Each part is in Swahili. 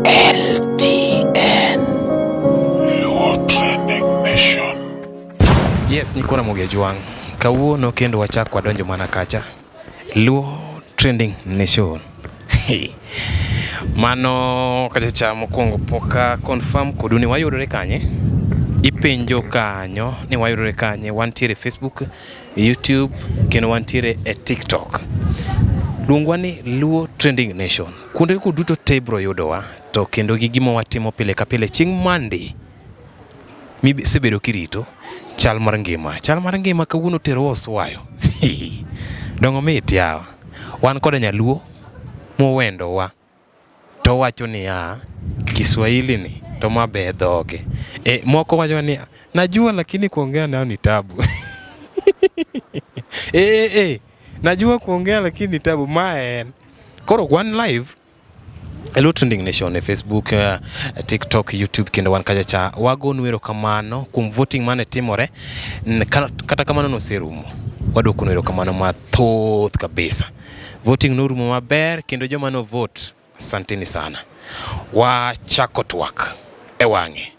LTN Luo Trending Nation. Yes, niko na Mugia Juang. Kawuono kendo wachak wadonjo mana kacha. Luo Trending Nation. Mano kacha mokwongo poka confirm koduni wayudore kanye. Ipenjo kanyo ni wayudore kanye. Wantiere Facebook, YouTube, kendo wantiere TikTok. Luongwani Luo Trending Nation. Kuonde kuduto te bro yudowa. To kendo gi gima watimo pile ka pile chieng' Monday. Sebedo kirito chal mar ngima. Chal mar ngima kawuono tero oswayo. Dongo mit yawa. Wan koda nyaluo mowendo wa. To wacho ni Kiswahili ni to mabe dhoge. Moko wacho ni najua lakini kuongea nao ni tabu. Najua kuongea lakini ni tabu man. Koro one live Luo Trending Nation Facebook, TikTok, YouTube kendo wan kacha cha wagon wero kamano kum voting mane timore kata kamano no serumo. Wado kuno wero kamano mathoth kabisa. Voting norumo maber kendo joma no vote asanteni sana. Wa chako twak wange.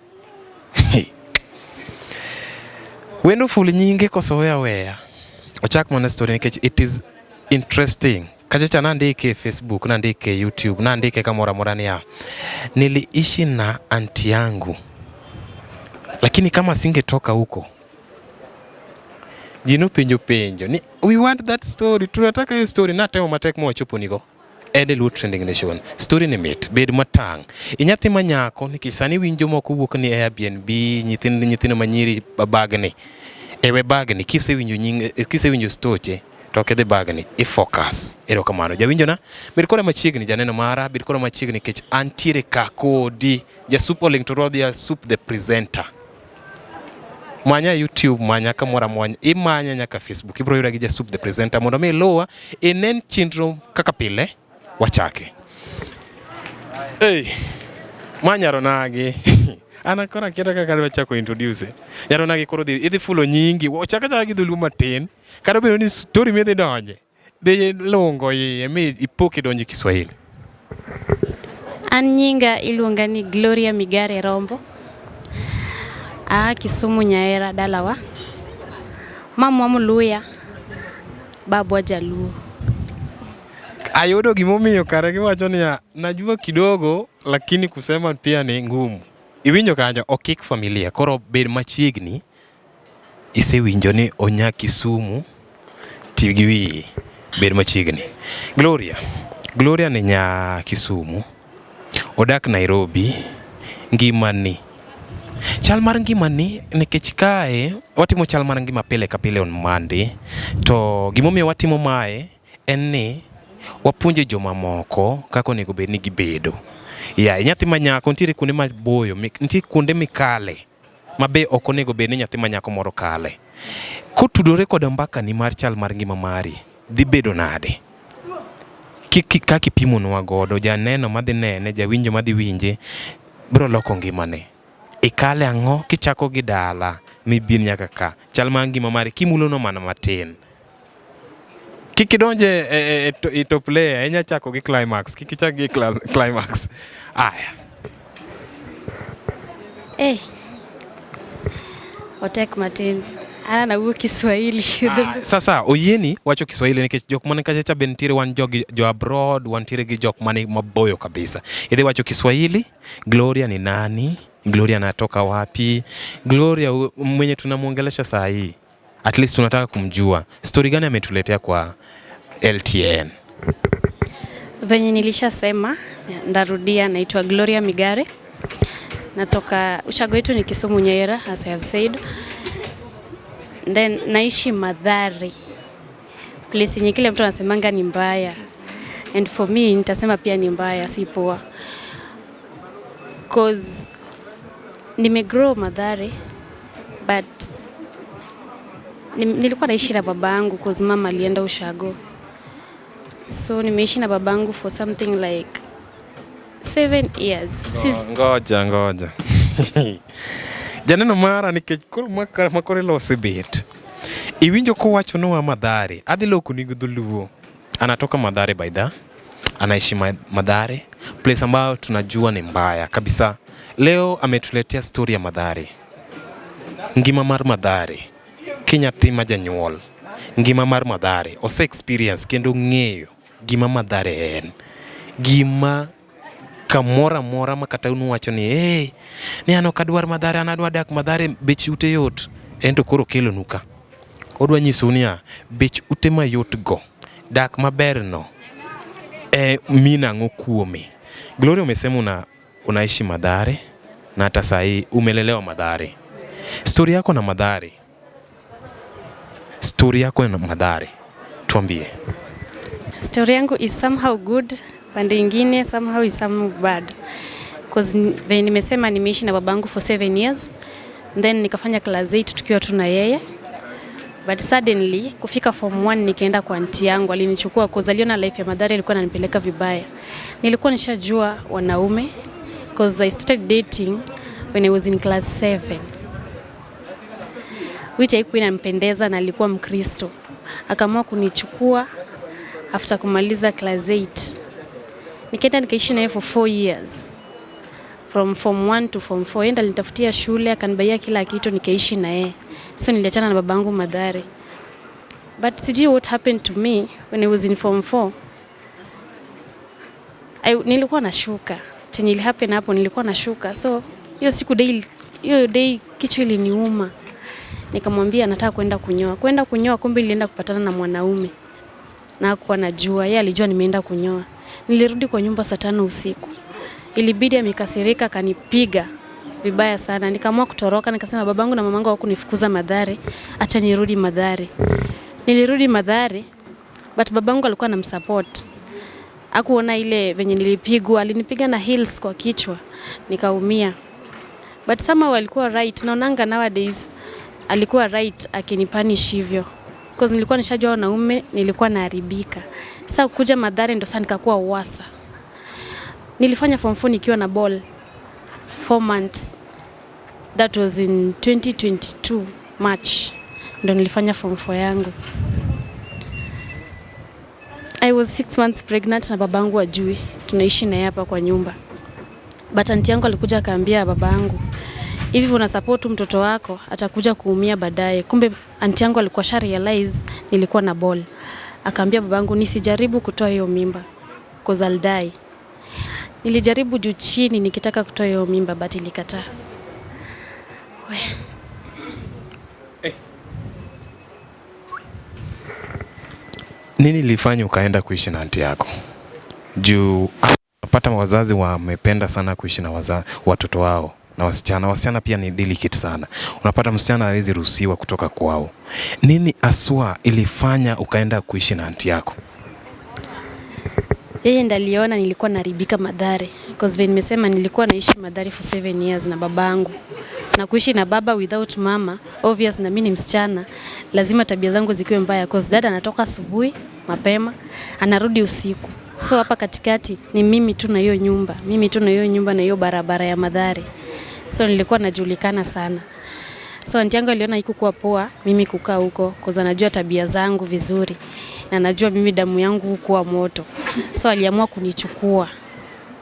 Wendo full nyinge koso wea. Ochak mana story nikech it is interesting. Kachacha nandike Facebook, nandike YouTube, nandike kamora morania. Niliishi na aunti yangu. Lakini kama singetoka huko. Jino penjo. We want that story. Tunataka hiyo story na tema matek mo wachopo niko. Ede Luo Trending Nation. Story ni mit. Bed matang. Inyathi manyako nikisani winjo moko wuok ni Airbnb, nyithindo manyiri bagni. Ewe bagni kise winjo stoche. Toke bagni focus ero kamano jawinjo na birikora machiegni janeno mara birikora machiegni kech antiere kakodi ja super link to rodia soup the presenter manya YouTube manya kamora mwanya imanya nyaka Facebook ibro yura gi ja soup the presenter mondo me lowa enen chinro kaka pile wachake manyaro nagi ana kora kira kaka wachako introduce yaro nagi koro idhi fulo nyingi wachaka gi dhulu matin. Kada biro ni story midhi donje. Be longo ye mi ipoke donje Kiswahili. An nyinga iluonga ni Gloria Migare Rombo. Kisumu Nyaera dalawa. Mamwa Mluya. Babwa Jaluo. Ayudo gimomiyo kare giwacho ni najua kidogo lakini kusema pia ni ngumu. Iwinjo kanjo okik familia koro bed machiegni. Isewinjo ni onya Kisumu tigiwi bed machiegni. Gloria ni nya Kisumu. Odak Nairobi. Ngimani. Chal mar ngimani nikech kae watimo chal mar ngima pile ka pile on Monday. To gimomiyo watimo mae en ni wapuonje joma moko kako nego bed ni gibedo. Nyathi manyako ntiere kuonde maboyo, ntiere kuonde mikale. Mabe okonego bed ni nyathi manyako moro kale. Kotudore kod mbaka ni mar chal mar ngima mari dhi bedo nade. Kaki pimo nwa godo janeno madhi nene jawinjo madhi winje bro loko ngimane. Ikale ang'o kichako gi dala mibin nyaka ka chal mar ngima mari kimulo no mana matin. Kikidonje top player enya chako gi climax kikichak gi climax. Otek matin. Ana nawuo Kiswahili. Sasa oyieni wacho Kiswahili nikech jok mane kacha ben tire wan jo abroad wan tire gi jok mane maboyo kabisa. Idhi wacho Kiswahili. Gloria ni nani? Gloria anatoka wapi? Gloria mwenye tunamuongelesha saa hii. At least tunataka kumjua. Story gani ametuletea kwa LTN? Venye nilishasema ndarudia, naitwa Gloria Migare. Natoka ushago wetu ni Kisumu Nyaera as I have said. Then naishi Madhare. Place yenye kile mtu anasemanga ni mbaya. And for me nitasema pia ni mbaya, si poa. Cause nimegrow Madhare but nilikuwa naishi na babangu cause mama alienda ushago. So nimeishi na babangu for something like 7 years. Ngoja. Janeno mara nikech koro makore lose bet. Iwinjo ko wacho no wa Madhare. Adhi loko ni dholuo. Anatoka Madhare by the anaishi Madhare, place ambayo tunajua ni mbaya kabisa. Leo ametuletea story ya Madhare. Ngima mar Madhare, Kenya thima janyuol. Ngima mar Madhare, ose experience kendo ng'eyo gima Madhare en. Gima kamora mora makata unu wacho ni ni ano kadwar Madhare, anadwa dak Madhare, bech ute yot. Ento koro kelo nuka. Odwa nyiso ni bech ute mayot go, dak maber no, mina ng'o kuome. Gloria umesema unaishi Madhare na hata sahi umelelewa Madhare. Story yako na Madhare. Story yako na Madhare. Tuambie. Story yangu is somehow good, pande ingine somehow is somehow bad. Because when nimesema nimeishi na babangu for 7 years, then nikafanya class 8 tukiwa tu na yeye. But suddenly kufika form 1 nikaenda kwa aunti yangu, alinichukua cause aliona life ya Madhare ilikuwa inanipeleka vibaya. Nilikuwa nishajua wanaume cause I started dating when I was in class 7. Which haikuwa inampendeza na alikuwa Mkristo. Akaamua kunichukua after kumaliza class 8. Nikaenda nikaishi naye for 4 years. From form 1 to form 4. Yenda alinitafutia shule, akanibaia kila kitu, nikaishi na yeye. So niliachana na babangu Madhare. But sijui what happened to me when I was in form 4. Nilikuwa nashuka. Chenye ili happen hapo nilikuwa nashuka. So hiyo day kichwa iliniuma. Nikamwambia nataka kwenda kunyoa. Kwenda kunyoa kumbe nilienda kupatana na mwanaume. Na hakuwa najua, yeye alijua nimeenda kunyoa. Nilirudi kwa nyumba saa 5 usiku. Ilibidi amekasirika akanipiga vibaya sana. Nikaamua kutoroka, nikasema babangu na mamangu hawakunifukuza Madhare, acha nirudi Madhare. Nilirudi Madhare, but babangu alikuwa anamsupport. Hakuona ile venye nilipigwa, alinipiga na heels kwa kichwa, nikaumia. But somehow alikuwa right. Naonanga nowadays alikuwa right akinipunish hivyo. Because nilikuwa nishajua wanaume, nilikuwa naharibika. Sasa kuja Madhare ndo sasa nikakuwa wasa. Nilifanya form 4 nikiwa na ball 4 months. That was in 2022 March. Ndo nilifanya form 4 yangu. I was 6 months pregnant na babangu ajui. Tunaishi naye hapa kwa nyumba. But aunti yangu alikuja akaambia babangu, hivi una support mtoto wako atakuja kuumia baadaye. Kumbe aunti yangu alikuwa sha realize nilikuwa na ball. Akaambia babangu nisijaribu kutoa hiyo mimba cause I'll die. Nilijaribu juu chini nikitaka kutoa hiyo mimba but ilikataa. Nini ilifanya ukaenda kuishi na aunti yako? Juu unapata wazazi wamependa sana kuishi na watoto wao na wasichana. Wasichana pia ni delicate sana. Unapata msichana hawezi ruhusiwa kutoka kwao. Nini aswa ilifanya ukaenda kuishi na aunti yako? Yeye ndiye aliona nilikuwa naribika Madhare. Because when nimesema nilikuwa naishi Madhare for 7 years na babangu. Na kuishi na baba without mama, obvious na mimi ni msichana, lazima tabia zangu zikiwe mbaya. Because dada anatoka asubuhi mapema, anarudi usiku. So hapa katikati ni mimi tu na hiyo nyumba. Mimi tu na hiyo nyumba na hiyo barabara ya Madhare. So nilikuwa najulikana sana. So aunti yangu aliona haikuwa poa mimi kukaa huko because anajua tabia zangu vizuri. Na anajua mimi damu yangu hukuwa moto. So aliamua kunichukua.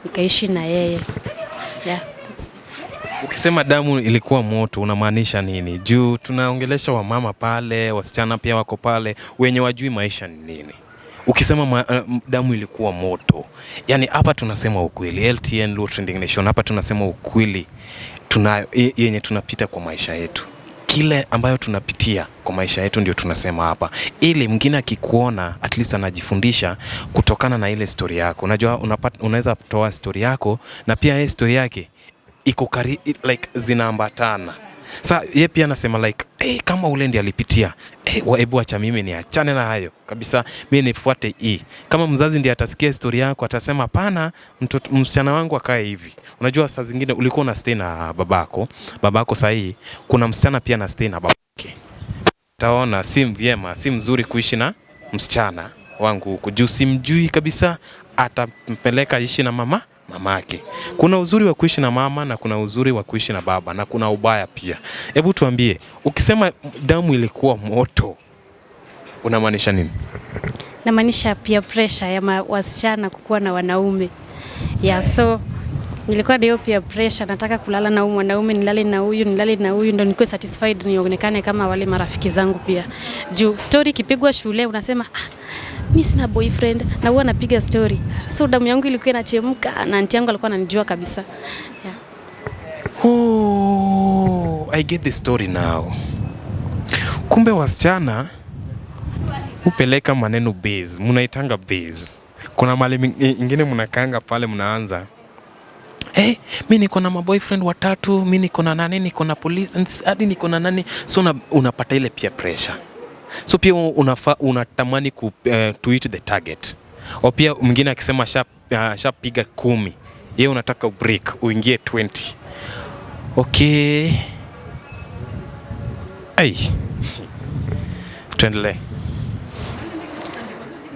Nikaishi na yeye. Yeah. Ukisema damu ilikuwa moto unamaanisha nini? Juu tunaongelesha wamama pale, wasichana pia wako pale, wenye wajui maisha ni nini. Ukisema damu ilikuwa moto, yani hapa tunasema ukweli. LTN Low Trending Nation, hapa tunasema ukweli yenye tunapita kwa maisha yetu. Kile ambayo tunapitia kwa maisha yetu ndio tunasema hapa. Ili mwingine akikuona at least anajifundisha kutokana na ile story yako. Unajua unaweza toa story yako na pia ile story yake iko like zinaambatana. Sasa yeye pia anasema like kama ule ndiye alipitia, hebu acha mimi niachane na hayo kabisa, mimi nifuate hii. Kama mzazi ndiye atasikia story yako atasema hapana, msichana wangu akae hivi. Unajua saa zingine ulikuwa una stay na babako sahi kuna msichana pia na stay na babake. Taona si vyema, si mzuri kuishi na msichana wangu kujua simjui kabisa, atampeleka ishi na mamake. Kuna uzuri wa kuishi na mama na kuna uzuri wa kuishi na baba na kuna ubaya pia. Hebu tuambie, ukisema damu ilikuwa moto unamaanisha nini? Namaanisha peer pressure ya wasichana kukuwa na wanaume. Yeah, so nilikuwa na hiyo peer pressure, nataka kulala na huyu mwanaume, nilale na huyu ndio nikuwe satisfied, nionekane kama wale marafiki zangu pia. Juu story kipigwa shule unasema mimi sina boyfriend na huwa napiga story. So damu yangu ilikuwa inachemka na aunti yangu alikuwa ananijua kabisa. Yeah. Oh, I get the story now. Kumbe wasichana upeleka maneno base, munaitanga base. Kuna mali ingine mnakaanga pale mnaanza. Mimi niko na maboyfriend 3, mimi niko na nani, niko na police, hadi niko na nani. So unapata ile peer pressure. So pia unatamani to hit the target. Au pia mwingine akisema shapiga 10, yeye unataka break uingie 20. Okay. Tuendelee.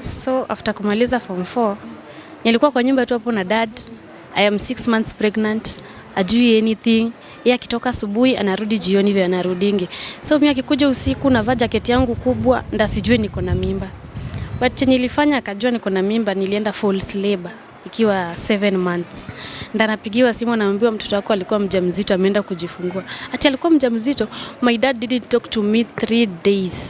So after kumaliza form 4, nilikuwa kwa nyumba tu hapo na dad. I am 6 months pregnant. Ajui anything. Yeye akitoka asubuhi anarudi jioni vile anarudingi. So mimi akikuja usiku navaa jacket yangu kubwa ndasijue niko na mimba. But chenye nilifanya akajua niko na mimba, nilienda false labor ikiwa 7 months. Ndio napigiwa simu naambiwa mtoto wako alikuwa mjamzito ameenda kujifungua. Ati alikuwa mjamzito. My dad didn't talk to me 3 days.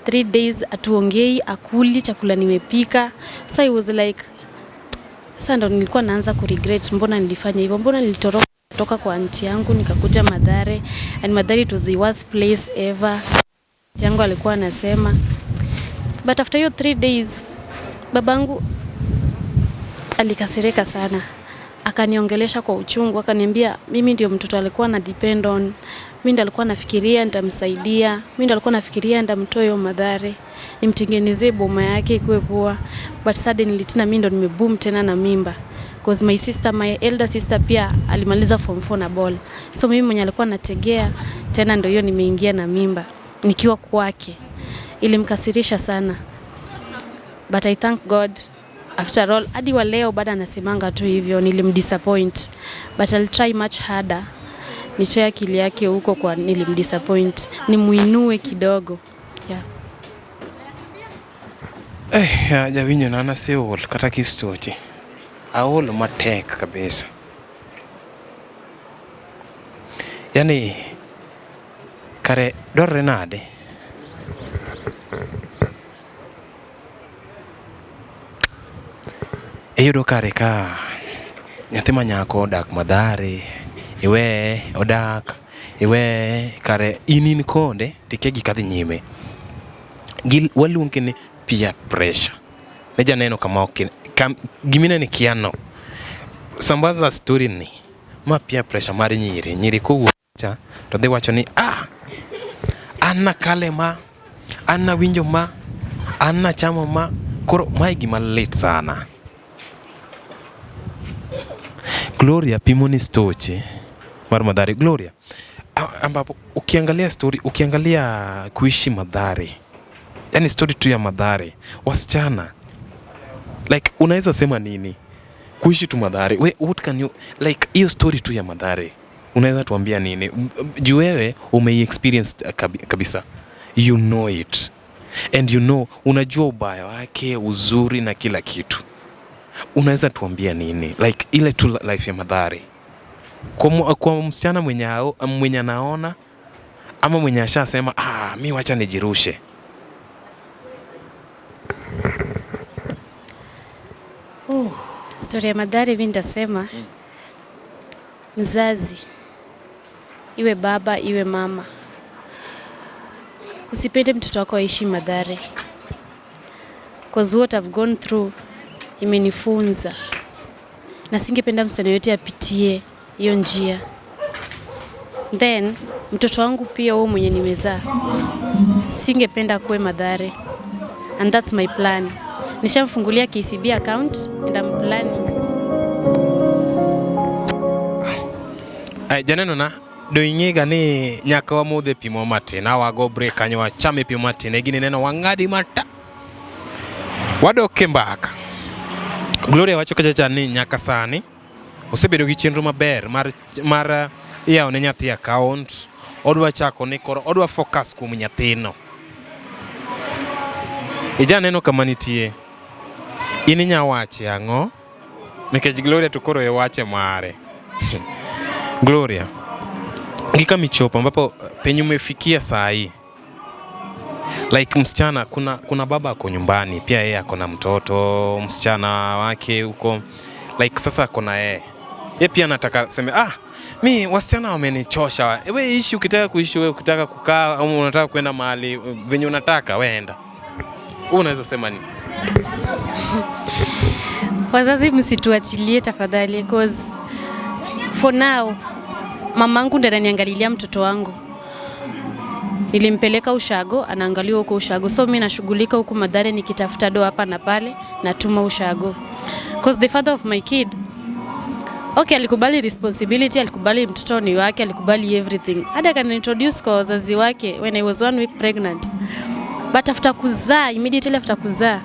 3 days atuongei, akuli chakula nimepika. So I was like, sasa ndo nilikuwa naanza kuregret mbona nilifanya hivyo, mbona nilitoroka kwa aunti yangu nikakuja Madhare, and Madhare it was the worst place ever. Aunti yangu alikuwa anasema, but after hiyo 3 days babangu alikasirika sana, akaniongelesha kwa uchungu, akaniambia mimi ndio mtoto alikuwa na depend on, mimi ndio alikuwa nafikiria nitamsaidia, mimi ndio alikuwa nafikiria ndamtoe Madhare nimtengenezee boma yake ikuwe poa. But suddenly tena mimi ndo nimeboom tena na mimba, because my elder sister pia alimaliza form 4 na ball. So mimi mwenye alikuwa nategea tena ndo hiyo nimeingia na mimba nikiwa kwake. Ilimkasirisha sana, but I thank God after all hadi wa leo bado anasemanga tu hivyo, nilimdisappoint, but I'll try much harder nitoe akili yake huko kwa nilimdisappoint, nimuinue kidogo. Yeah. Jawinyo nana seol kata kistoche. Aol matek kabisa. Yani kare dorre nade. Eyudo kare ka nyathi manyako odak Madhare, iwe odak, iwe kare inin konde tikegi kadhi nyime. Waluonge ni peer pressure. Neja neno kama gimina ni kiano. Sambaza story ni ma peer pressure mari nyiri kuwacha to dhi wacho ni anna kale ma, anna winjo ma, anna chamo ma. Koro mai gima lit sana. Gloria pimoni stoche mar Madhare. Gloria ambapo ukiangalia story, ukiangalia kuishi Madhare, yani story tu ya Madhare, wasichana like unaweza sema nini kuishi tu Madhare? What can you like hiyo story tu ya Madhare unaweza tuambia nini? Juu wewe experience kabisa, you know it, and you know, unajua ubaya wake, uzuri na kila kitu. Unaweza tuambia nini like ile tu life ya Madhare kwa msichana mwenye anaona ama mwenye ashasema mimi wacha nijirushe? Story ya Madhare mimi ndasema mzazi, iwe baba iwe mama, usipende mtoto wako aishi Madhare, because what I've gone through imenifunza, na singependa msichana yote apitie hiyo njia. Then mtoto wangu pia wao mwenye nimezaa singependa kuwe Madhare, and that's my plan. Nishamfungulia KCB account and I'm planning. Janeno na do ingega ni nyaka wa mudhe pimo mate na wago break kanyo wa chame pimo mate negini neno wangadi mata wadoke mbaka. Gloria wacho kachacha ni nyaka sani osebedo gi chenro maber mar yawo ne nyathi account, odwa chako ni koro odwa focus kuom nyathino. Ija neno kama nitie. In inya wache ang'o? Nikech Gloria to koro wache mare. Gloria, ngika michopo ambapo penye umefikia saa hii. Like msichana kuna baba ako nyumbani, pia yeye ako na mtoto, msichana wake huko. Like sasa kuna yeye pia anataka seme mi wasichana wamenichosha. Wewe ishi ukitaka kuishi, wewe ukitaka kukaa au unataka kwenda mahali venye unataka weenda. Unaweza sema nini? Wazazi msituachilie tafadhali, cause for now mamangu ndiye ananiangalilia mtoto wangu. Nilimpeleka ushago, anaangaliwa huko ushago. So mimi nashughulika huko Madhare nikitafuta do hapa na pale, natuma ushago. Cause the father of my kid, okay, alikubali responsibility, alikubali mtoto ni wake, alikubali everything. Hadi akaniintroduce kwa wazazi wake when I was 1 week pregnant. But after kuzaa, immediately after kuzaa,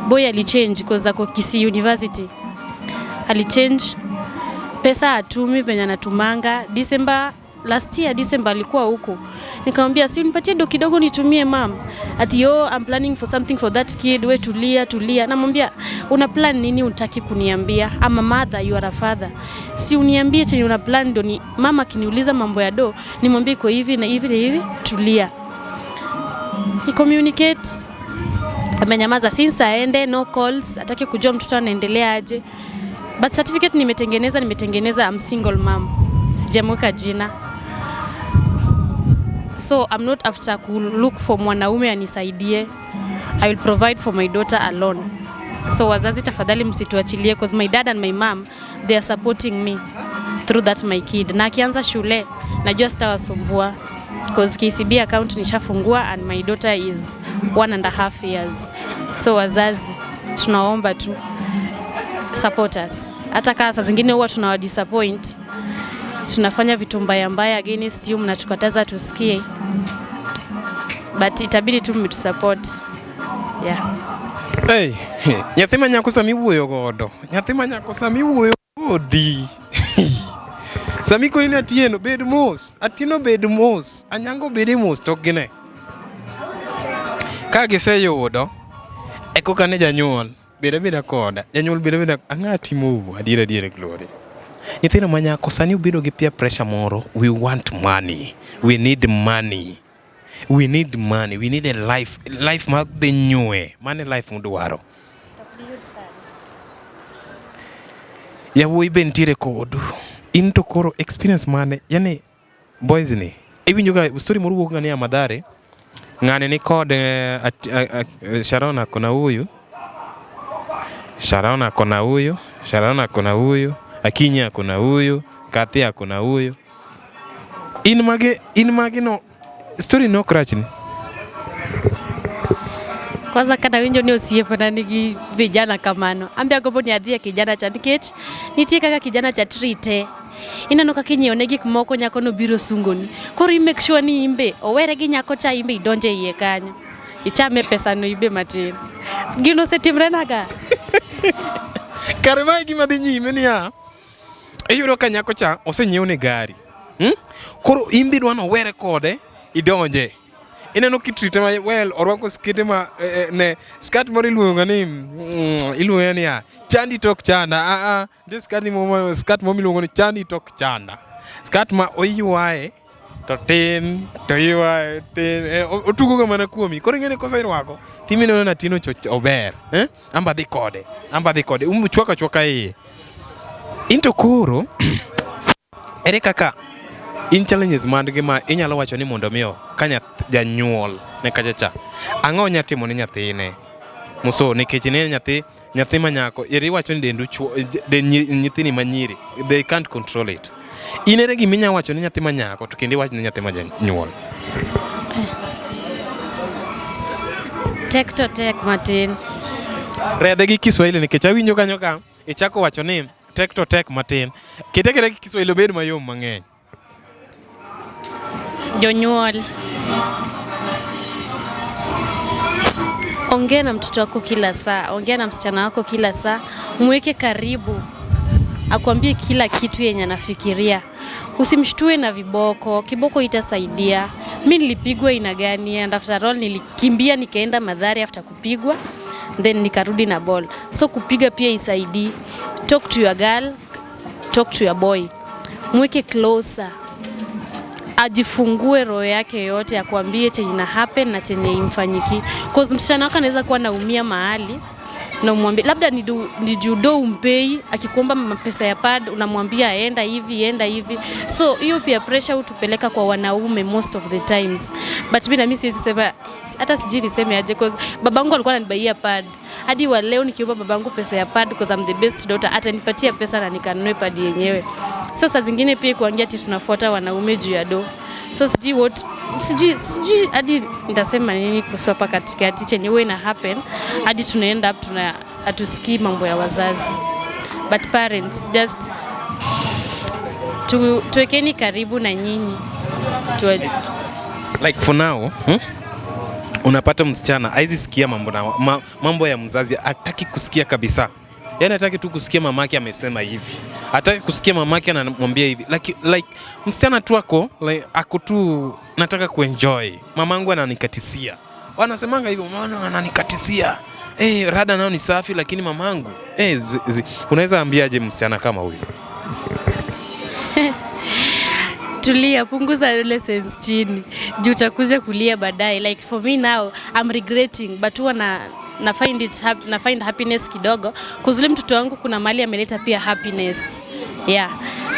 boy alichange cause ako Kisii University. Alichange, pesa atumi venye anatumanga. Last year December alikuwa huko. Nikamwambia si unipatie do kidogo nitumie mam. Ati I'm planning for something for that kid. We tulia. Namwambia una plan nini unataki kuniambia? I'm a mother, you are a father. Si uniambie chenye una plan ndo ni mama kiniuliza mambo ya do, nimwambie iko hivi na hivi na hivi, tulia. Ni communicate. Amenyamaza since aende, no calls, ataki kujua mtoto anaendelea aje. But certificate nimetengeneza I'm single mom. Sijamweka jina. So I'm not after to look for mwanaume anisaidie. I will provide for my daughter alone. So wazazi tafadhali msituachilie, cause my dad and my mom, they are supporting me through that my kid. Na akianza shule najua sitawasumbua, cause KCB account nishafungua and my daughter is 1.5 years. So wazazi tunaomba tu support us. Hata kama saa zingine huwa tunawadisappoint, tunafanya vitu mbaya against you, mnatukataza tusikie, but itabidi tu mtusupport. Yeah. Hey, nyathima nyakosa miwuoyo godo. Nyathima nyakosa miwuoyo godi. Sami ko ni atieno bed mos, atino bed mos, anyango bed mos tok gine. Ka giseyudo eko kane janyuol beda koda. Janyuol beda ang'ati mowu adiera Glory. Nyithindo manyako sani ubedo gi peer pressure moro. We want money. We need money. We need money. We need a life. Life mag de nyue. Mane life mudwaro. Ya wuoyi be ntiere kodu. In to koro experience mane. Yani boys ni. Iwinjo ga story moro wuok ngani ya Madhare. Ngane ni kod Sharona kona huyu. Sharona kona huyu. Akinya kuna huyu, Kathia kuna huyu. In mage no story no crutch ni. Kwanza kana winjo ni osiepo na nigi vijana kamano. Ambia gobo ni adhia kijana cha nikech nitie kaka kijana cha trite. Ineno kaka inyione gik moko nyako no biro sungoni. Koro make sure ni imbe owere gi nyako cha imbe idonje iye kanyo. Ichame pesa no ibe matin. Gino setimre naga. Karema gima dhi nyime ni ya. Eyudo ka nyako cha osenyiew ne gari. Koro imbi dwano were kode idonje. Ineno kitrite ma well orwako skete ma ne skat moro iluongo ni ya chandi tok chanda. This skat mo miluongo ni chandi tok chanda. Skat ma oyuae to tin to yuae tin otugo ga mana kuomi. Koro ngene kosa irwako timino na tino ober. Amba dhi kode. Chwaka iye. Into koro ere kaka in challenges mandgi ma inyalo wacho ni mondo miyo kanya janyuol ne kachacha ang'o nyatimo ne nyathine muso nikech ne nyathi manyako iri wacho ni dendu nyithini manyiri they can't control it. Inere gima inya wacho ni nyathi manyako to kendo wacho ni nyathi majanyuol. Tek to tek matin. Redhe gi Kiswahili nikech awinjo kanyo ka ichako wacho ni tek to tek matin. Kitekere gi Kiswahili bed mayom mang'eny. Jonyuol, ongea na mtoto wako kila saa, ongea na msichana wako kila saa, mweke karibu, akwambie kila kitu yenye anafikiria. Usimshtue na viboko, kiboko itasaidia. mimi nilipigwa ina gani, and after all nilikimbia nikaenda Madhare after kupigwa, then nikarudi na ball. So kupiga pia isaidii. Talk to your girl, talk to your boy, mweke closer, ajifungue roho yake yote, akwambie chenye ina happen na chenye imfanyiki, cause msichana wako anaweza kuwa naumia mahali na umwambie labda ni judo umpei, akikuomba pesa ya pad unamwambia enda hivi. So hiyo pia pressure utupeleka kwa wanaume most of the times. But mimi siwezi sema, hata sijui niseme aje, cause babangu alikuwa ananibaia pad. Hadi wa leo nikiomba babangu pesa ya pad because I'm the best daughter, atanipatia pesa na nikanunue pad yenyewe. So saa zingine pia kuangia ati tunafuata wanaume juu ya do. So sijui hadi nitasema nini kusopa katikati chenye wewe na happen hadi tunaenda up atusikii mambo ya wazazi. But parents, just tuwekeni karibu na nyinyi. Like for now, unapata msichana haizi sikia mambo ya mzazi, hataki kusikia kabisa. Yaani hataki tu kusikia mamake amesema hivi. Hataki kusikia mamake anamwambia hivi. Like msichana tu ako tu nataka kuenjoy. Mamangu ananikatisia. Wanasemanga hivyo, mama ananikatisia. Rada nao ni safi lakini mamangu. Unaweza ambiaje msichana kama huyu? Tulia, punguza adolescence chini. Juu utakuja kulia baadaye. Like for me now, I'm regretting, but na find happiness kidogo. Kuzule mtoto wangu kuna mali ameleta pia happiness. Yeah.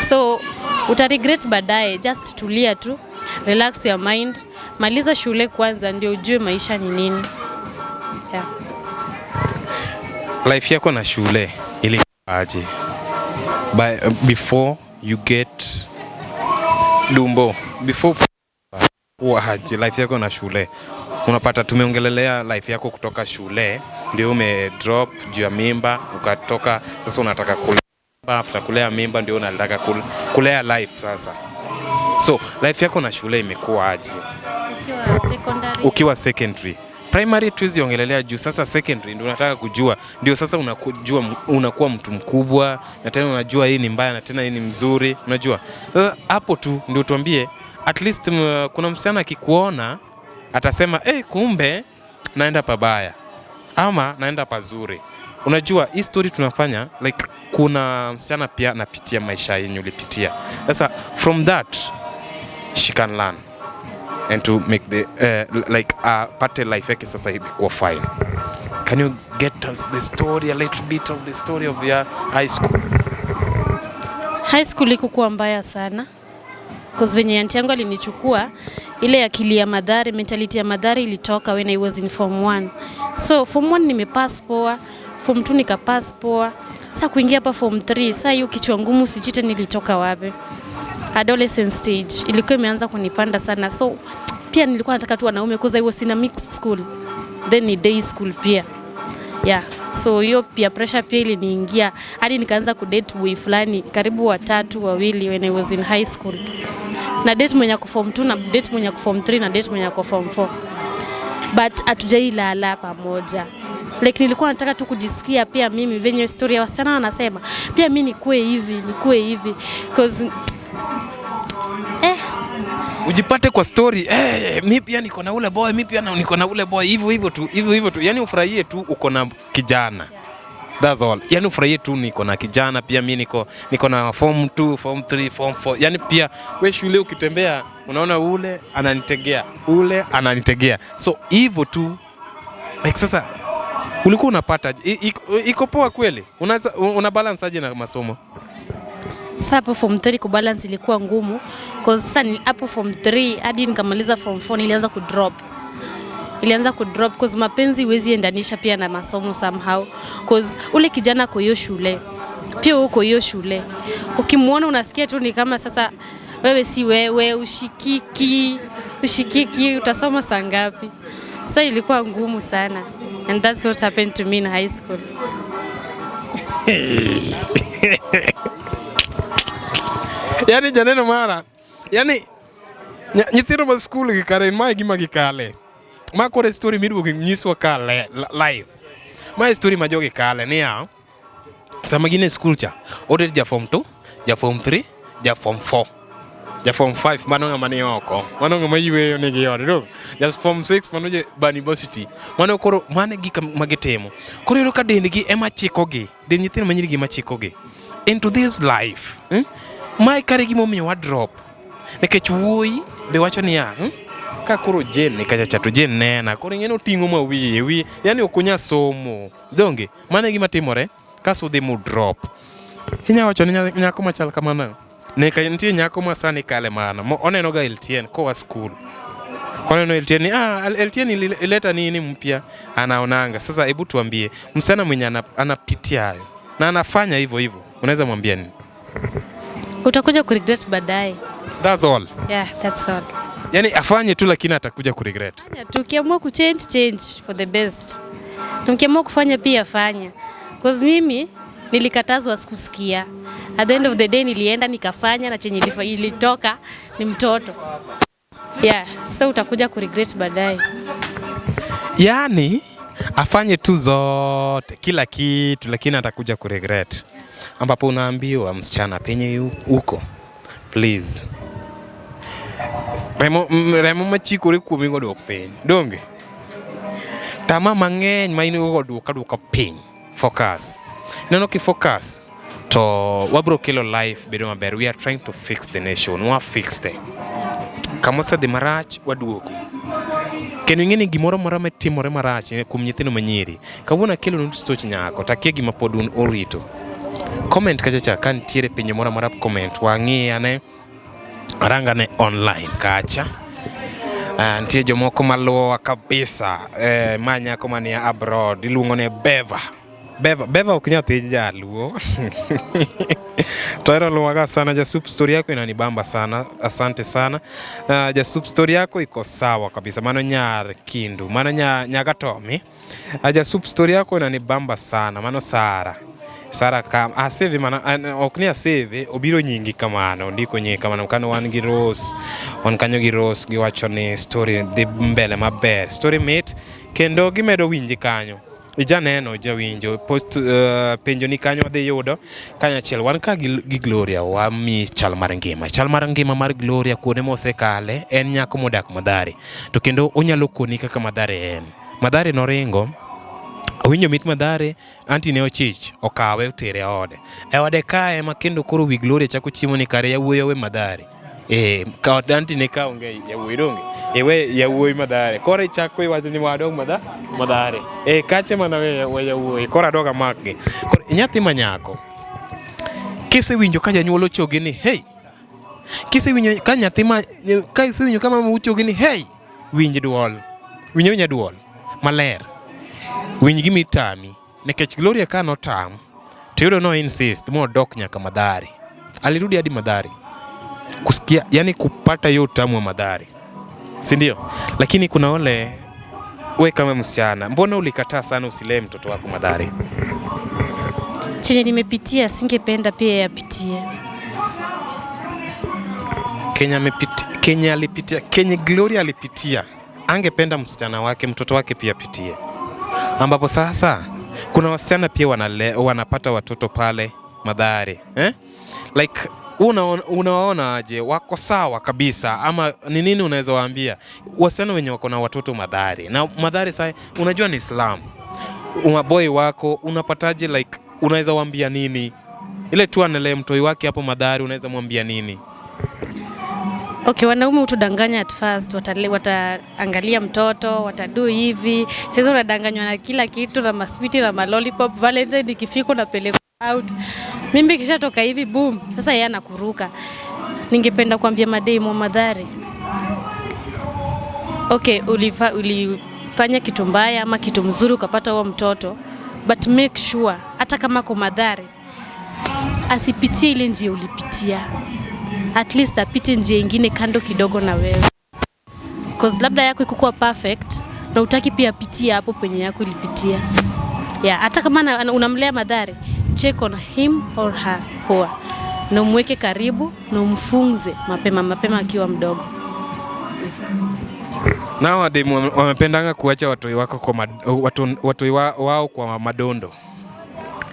So utaregret baadaye. Just tulia tu. Relax your mind. Maliza shule kwanza ndio ujue maisha ni nini. Yeah. Life yako na shule ili aje. Before you get dumbo, before uaje life yako na shule. Unapata tumeongelelea life yako kutoka shule, ndio umedrop juu ya mimba, ukatoka sasa unataka kulea, after kulea mimba ndio unataka kulea life sasa. So life yako na shule imekuwa aje? Ukiwa secondary. Primary tuziongelelea juu, sasa secondary ndio unataka kujua, ndio sasa unakujua, unakuwa mtu mkubwa na tena unajua hii ni mbaya na tena hii ni mzuri, unajua. Sasa hapo tu ndio tuambie at least kuna msichana akikuona atasema kumbe naenda pabaya ama naenda pazuri. Unajua hii story tunafanya like kuna msichana pia anapitia maisha yenye ulipitia. Sasa from that she can learn and to make the part of life yake sasa hivi kuwa fine. Can you get us the story, a little bit of the story of your high school? High school ilikuwa mbaya sana. Because venye aunti yangu alinichukua, ile akili ya Madhare, mentality ya Madhare ilitoka when I was in form 1. So form 1 nimepass poa, form 2 nikapass poa. Sasa kuingia hapa form 3, sasa hiyo kichwa ngumu sijite nilitoka wapi. Adolescent stage ilikuwa imeanza kunipanda sana. So pia nilikuwa nataka tu wanaume because I was in a mixed school. Then ni day school pia. Yeah. So hiyo pia pressure pia iliniingia hadi nikaanza kudate boy fulani karibu 3 wawili when I was in high school. Na date mwenye kwa form 2 na date mwenye kwa form 3 na date mwenye kwa form 4. But hatujailala pamoja. Like nilikuwa nataka tu kujisikia pia mimi venye story ya wasichana wanasema pia mimi nikuwe hivi because ujipate kwa story mimi pia niko na ule boy, mimi pia niko na ule boy, hivyo tu. Yani ufurahie tu uko na kijana. That's all. Yani ufurahie tu niko na kijana, pia mimi niko na form 2, form 3, form 4. Yani pia wewe shule ukitembea unaona ule ananitegea. So hivyo tu. Like sasa ulikuwa unapata iko poa kweli? Una balance aje na masomo? Sasa hapo form 3 kubalance ilikuwa ngumu because sasa hapo form 3 hadi nikamaliza form 4 nilianza kudrop because mapenzi huwezi endanisha pia na masomo somehow because ule kijana kwa hiyo shule pia uko hiyo shule ukimuona unasikia tu ni kama sasa wewe si wewe, ushikiki utasoma saa ngapi? Sasa ilikuwa ngumu sana and that's what happened to me in high school. Yani janeno mara yani nyithindo ma school gikare mai gima gikale ma kore story midugo ginyiswa kale live ma story ma jogi kale ni ya sama gine school cha order ja form 2 ja form 3 ja form 4 Ja form 5 mano ngama ni oko. Mano ngama yweyo ni gi ode do. Ja form 6 mano je university. Mano koro mane gik magitimo. Koro yoro ka dendgi ema chikogi. Den nyithindo manyiri gi machikogi into this life. Mai kare gimo miyo wa drop. Nikech wuoyi be wacho ni ka koro jail ni kacha chato jail nena koro ngeno tingo ma wiye yani okunya somo donge mane gima timore ka sudhi mu drop. Inya wacho ni nyako machal kamano ne ka nitie nyako ma sani kale mana oneno ga LTN ko wa school oneno LTN ni LTN ileta nini mpya anaonanga. Sasa hebu tuambie msana mwenye anapitia hayo na anafanya hivyo unaweza mwambia nini? Utakuja kuregret baadaye. That's all. Yeah, that's all. Yani afanye tu lakini atakuja kuregret. Tukiamua change for the best. Tukiamua kufanya pia fanya. Because mimi nilikatazwa sikusikia. At the end of the day nilienda nikafanya na chenye ilitoka ni mtoto. Yeah, so utakuja kuregret baadaye. Yani afanye tu zote kila kitu lakini atakuja kuregret. Ambapo unaambiwa msichana penye uko please remo machikore kuomi go dok piny donge tama mang'eny ma in go duoka piny. Focus neno ki focus to wabro kelo life bedo maber. We are trying to fix the nation. Wa fix the kamosa de marach waduoko kendo ing'eni gimoro mora matimore marach kuom nyithindo manyiri kawuono kelo nut stoch nyako takia gima pod un orito. Comment kacha kan tiere pinyo mora comment wangi ane aranga ne online kacha. Ntie jomoko maluwa kabisa manya koma ni abroad iluongo ne Beva ok nyathi jaluo. Toero luwaga sana Jasup, story yako inanibamba sana. Asante sana. Jasup, story yako iko sawa kabisa. Mano nyar kindu, mano nyagatomi. Jasup, story yako inanibamba sana. Mano Sara kam aseve mana ok ni aseve obiro nyingi kamano ndiko nyingi kamano kano wan gi Rose kanyo gi Rose giwacho ni story dhi mbele maber, story mit kendo gimedo winji kanyo ijaneno jawinjo post penjo ni kanyo dhi yudo kanyo achiel wan ka gi Gloria wa mi chal mar ngima mar Gloria kuone mosekale en nyako modak Madhare to kendo onyalo koni kaka Madhare noringo winjo mit Madhare anti ne ochich okawe utere ode kae ma kendo koro wi Gloria chako chiemo ni kare yawuoyo we Madhare ka anti ne ka onge yawuoyo donge we yawuoyo Madhare koro ichako iwacho ni wadog Madhare kache mana we yawuoyo koro adoga makge koro nyathi manyako kisewinjo ka janyuol ochoge ni hey kisewinjo ka nyathi ma ka isewinjo kama uchoge ni hey winj duol maler winj gi mitami nekech Gloria ka notam to yudo no insist mo dok nyaka Madhare alirudi hadi Madhare kusikia yani kupata hiyo utamu wa Madhare si ndio? Lakini kuna ole we kama msichana mbona ulikataa sana usilee mtoto wako Madhare? Chenye nimepitia singependa pia yapitie. Kenya Gloria alipitia angependa msichana wake mtoto wake pia apitie. Ambapo sasa kuna wasichana pia wanapata watoto pale Madhare like unawaona aje wako sawa kabisa ama ni nini unaweza waambia wasichana wenye wako na watoto Madhare? Na Madhare sasa unajua ni Islam, maboy wako unapataje like unaweza waambia nini ile tu analea mtoi wake hapo Madhare unaweza mwambia nini? Okay, wanaume utudanganya at first, wataangalia mtoto, watadu hivi. Sasa unadanganywa na kila kitu na masweeti na malolipop, Valentine ikifika na peleka out. Mimi kisha toka hivi boom, sasa yeye anakuruka. Ningependa kuambia mademu wa Madhare. Okay, ulifanya kitu mbaya ama kitu mzuri ukapata huo mtoto, but make sure hata kama kwa Madhare asipitie ile njia ulipitia. At least apite njia ingine kando kidogo na wewe. Because labda yako ikukuwa perfect na utaki pia apitie hapo penye yako ilipitia. Yeah, hata kama unamlea Madhare, check on him or her poa. Na umweke karibu na umfunze mapema akiwa mdogo. Na wademu wamependanga kuacha watoi wako kwa watoi wao kwa madondo.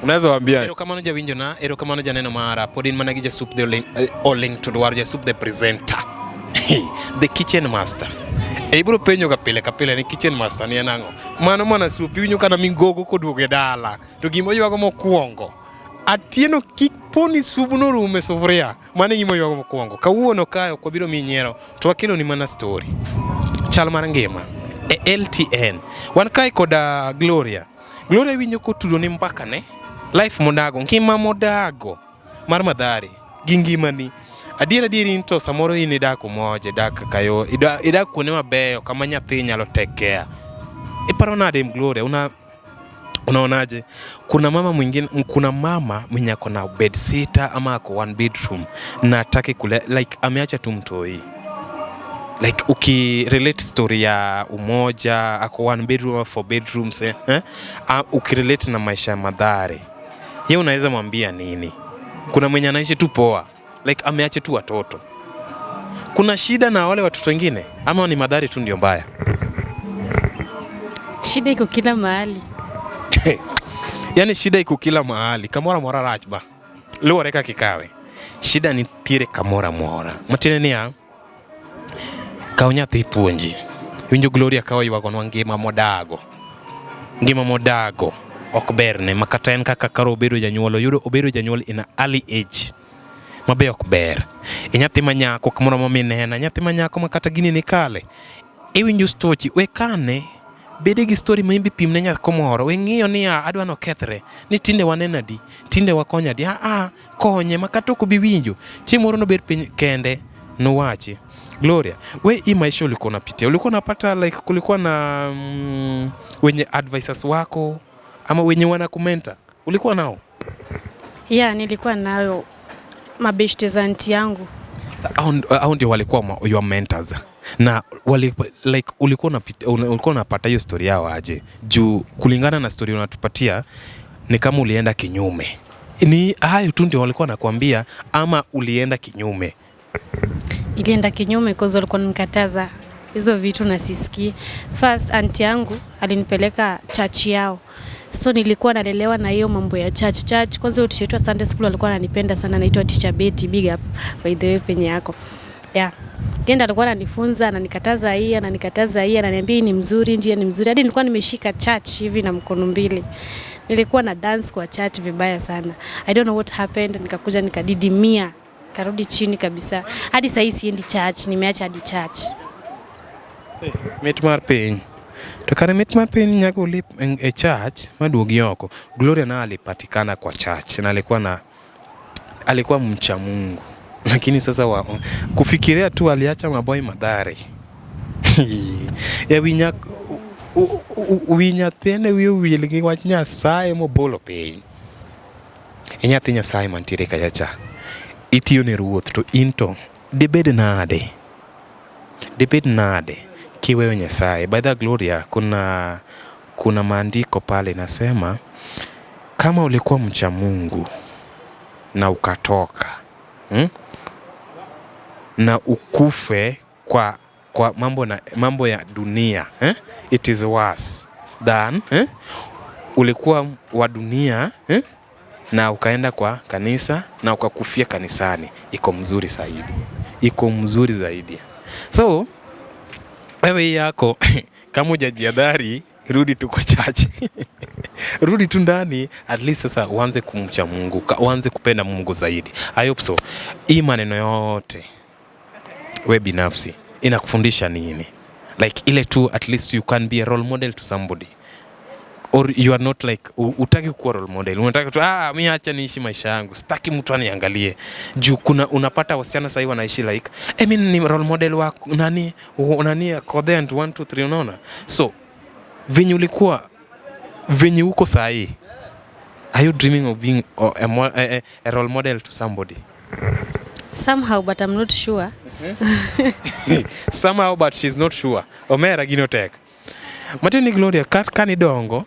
Unaweza waambia erokamano jawinjo na erokamano janeno mara podin mana gi jasup the oling to dwar jasup the presenter the kitchen master ibro penjo ka pile ni kitchen master ni enango mano mana sup winyo kana mingogo koduoge dala to gimo ywago mokwongo atieno kik poni subno rume sufria mane gimo ywago mokwongo kawuono kayo kwa biro minyiero to wakelo ni mana story chal mar ngima e LTN wan kai koda Gloria winyo ko tudo ni mpaka ne life modago ngima modago mar Madhare gi ngimani adiera into samoro in idak moje dak kayo idak kone mabeyo kama nyathi nyalo tekea iparo nade Gloria unaonaje kuna mama mwingine mwenye ako na bed sitter ama ako one bedroom na ataki kule like ameacha tu mtoi like ukirelate story ya umoja ako one bedroom for bedrooms ukirelate na maisha ya Madhare yeye unaweza mwambia nini? Kuna mwenye anaishi tu poa like ameacha tu watoto, kuna shida na wale watoto wengine ama ni Madhare tu ndio mbaya? Shida iko kila mahali. Yani shida iko kila mahali kamora rachba luore ka kikawe shida ni tire kamora matine niya kaw nyathi puonji winjo Gloria kaw ywago nwa ngima modago ok berne makata en kaka karo obedo janyuol in early age mabe ok ber nyathi manyako kamoro mominena nyathi manyako makata gini ni kale winjo stochi we kane bede gi story maimbi pimne nyako moro we ng'iyo ni adwa Nokethore ni tinde wanenadi tinde wakonya di konye makata ko biwinjo chimoro no ber piny kende no wachi Gloria we maisha ulikuwa unapitia ulikuwa unapata like kulikuwa na wenye advisors wako ama wenye wana komenta ulikuwa nao? Nilikuwa nayo mabeshte za aunti yangu. Hao ndio walikuwa your mentors na like ulikuwa unapata hiyo story yao aje juu kulingana na story unatupatia ni kama ulienda kinyume, ni hayo tu ndio walikuwa nakwambia ama ulienda kinyume? Ilienda kinyume kwa sababu walikuwa nikataza hizo vitu na sisikii. First aunti yangu alinipeleka church yao, so nilikuwa nalelewa na hiyo mambo ya church. Kwanza teacher wetu Sunday school alikuwa ananipenda sana, anaitwa Teacher Betty, big up by the way penye yako. Kenda alikuwa ananifunza, ananikataza hii, ananiambia ni mzuri, ndiye ni mzuri. Hadi nilikuwa nimeshika church hivi na mkono mbili. Nilikuwa na dance kwa church vibaya sana. I don't know what happened, nikakuja nikadidimia, karudi chini kabisa. Hadi sasa hii siendi church, nimeacha hadi church. Mit mar piny. To kare mit mar piny nyako lip e church maduogi oko. Gloria na alipatikana kwa church na alikuwa mcha Mungu. Lakini sasa kufikiria tu aliacha maboy Madhare. Winya tene wilgi wach Nyasaye mobolo piny. Nyathi Nyasaye mantiere kacha. Itiyo ne ruoth to into debed nade kiwewe Nyasaye. By the Gloria kuna maandiko pale nasema kama ulikuwa mcha Mungu na ukatoka na ukufe kwa mambo ya dunia it is worse than ulikuwa wa dunia na ukaenda kwa kanisa na ukakufia kanisani. Iko mzuri zaidi. So wewe yako kama hujajihadhari, rudi tu kwa church. Rudi tu ndani, at least sasa uanze kumcha Mungu, uanze kupenda Mungu zaidi. I hope so. Hii maneno yote wewe binafsi inakufundisha nini? Like ile tu at least you can be a role model to somebody. Or you are not like utaki kuwa role model. Unataka tu mimi acha niishi maisha yangu. Sitaki mtu aniangalie. Juu unapata wasichana sasa hivi wanaishi like mimi ni role model wa nani Kodhe and 1 2 3 unaona. So venye uko saa hii, are you dreaming of being a role model to somebody? Somehow, but I'm not sure. Somehow, but she's not sure. Omera ginotek. Matini Gloria kani dongo,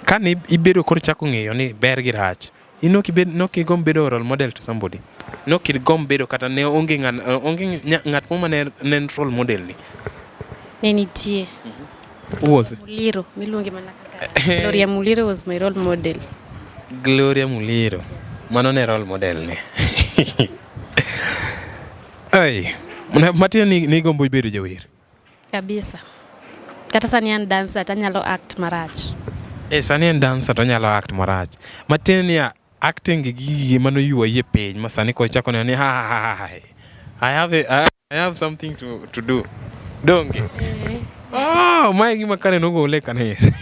kani ibedo kor chako ng'eyo ni ber gi rach. Noki gom bedo role model to somebody. Noki gom bedo kata ne onge ng'at mo ne role model ni. Nenitie. Who was it? Muliro, miluonge mana kaka. Gloria Muliro was my role model. Gloria Muliro. Mano ne role model ne. Ai, Matia ni gombo bedo jawer. Kabisa. Kata sani an dancer tanyalo act marach. Sani en dancer to nyalo act marach. Matin ya acting gi mano yuwa ye page masani ko chako ni I have something to do. Donge. Oh, mai gima kare no gole kanisa.